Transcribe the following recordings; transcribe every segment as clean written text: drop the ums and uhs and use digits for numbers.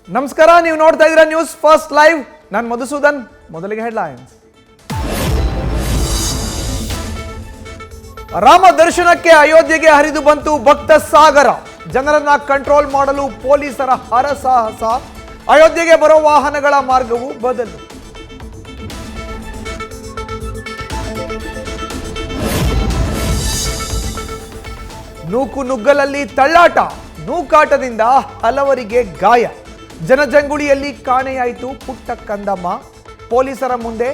ನಮಸ್ಕಾರ, ನೀವು ನೋಡ್ತಾ ಇದ್ದೀರಾ ನ್ಯೂಸ್ ಫಸ್ಟ್ ಲೈವ್. ನಾನು ಮಧುಸೂದನ್. ಮೊದಲಿಗೆ ಹೆಡ್ಲೈನ್ಸ್. ರಾಮ ದರ್ಶನಕ್ಕೆ ಅಯೋಧ್ಯೆಗೆ ಹರಿದು ಬಂತು ಭಕ್ತ ಸಾಗರ. ಜನರನ್ನ ಕಂಟ್ರೋಲ್ ಮಾಡಲು ಪೊಲೀಸರ ಹರಸಾಹಸ. ಅಯೋಧ್ಯೆಗೆ ಬರೋ ವಾಹನಗಳ ಮಾರ್ಗವು ಬದಲು. ನೂಕು ನುಗ್ಗಲಲ್ಲಿ ತಳ್ಳಾಟ. ನೂಕಾಟದಿಂದ ಹಲವರಿಗೆ ಗಾಯ. ಜನಜಂಗುಳಿಯಲ್ಲಿ ಕಾಣೆಯಾಯಿತು ಪುಟ್ಟ ಕಂದಮ್ಮ. ಪೊಲೀಸರ ಮುಂದೆ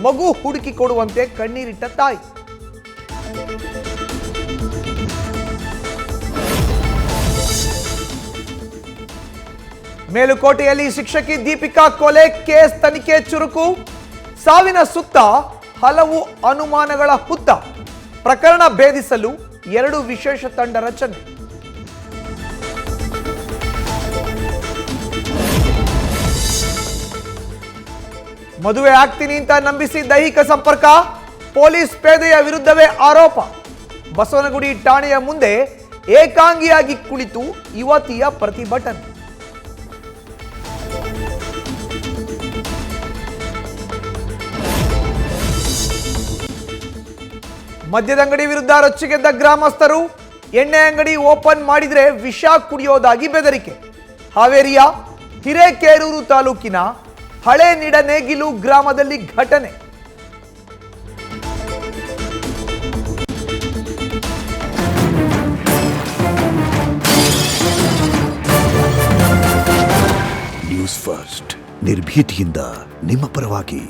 ಮಗು ಹುಡುಕಿ ಕೊಡುವಂತೆ ಕಣ್ಣೀರಿಟ್ಟ ತಾಯಿ. ಮೇಲುಕೋಟೆಯಲ್ಲಿ ಶಿಕ್ಷಕಿ ದೀಪಿಕಾ ಕೊಲೆ ಕೇಸ್ ತನಿಖೆ ಚುರುಕು. ಸಾವಿನ ಸುತ್ತ ಹಲವು ಅನುಮಾನಗಳ ಹುತ್ತ. ಪ್ರಕರಣ ಭೇದಿಸಲು 2 ವಿಶೇಷ ತಂಡ ರಚನೆ. ಮದುವೆ ಆಗ್ತೀನಿ ಅಂತ ನಂಬಿಸಿ ದೈಹಿಕ ಸಂಪರ್ಕ. ಪೊಲೀಸ್ ಪೇದೆಯ ವಿರುದ್ಧವೇ ಆರೋಪ. ಬಸವನಗುಡಿ ಠಾಣೆಯ ಮುಂದೆ ಏಕಾಂಗಿಯಾಗಿ ಕುಳಿತು ಯುವತಿಯ ಪ್ರತಿಭಟನೆ. ಮದ್ಯದಂಗಡಿ ವಿರುದ್ಧ ರೊಚ್ಚಿಗೆದ್ದ ಗ್ರಾಮಸ್ಥರು. ಎಣ್ಣೆ ಅಂಗಡಿ ಓಪನ್ ಮಾಡಿದ್ರೆ ವಿಷ ಕುಡಿಯೋದಾಗಿ ಬೆದರಿಕೆ. ಹಾವೇರಿಯ ಹಿರೇಕೇರೂರು ತಾಲೂಕಿನ ಹಳೆ ನಿಡನೇಗಿಲು ಗ್ರಾಮದಲ್ಲಿ ಘಟನೆ. ನ್ಯೂಸ್ ಫಸ್ಟ್, ನಿರ್ಭೀತಿಯಿಂದ ನಿಮ್ಮ ಪರವಾಗಿ.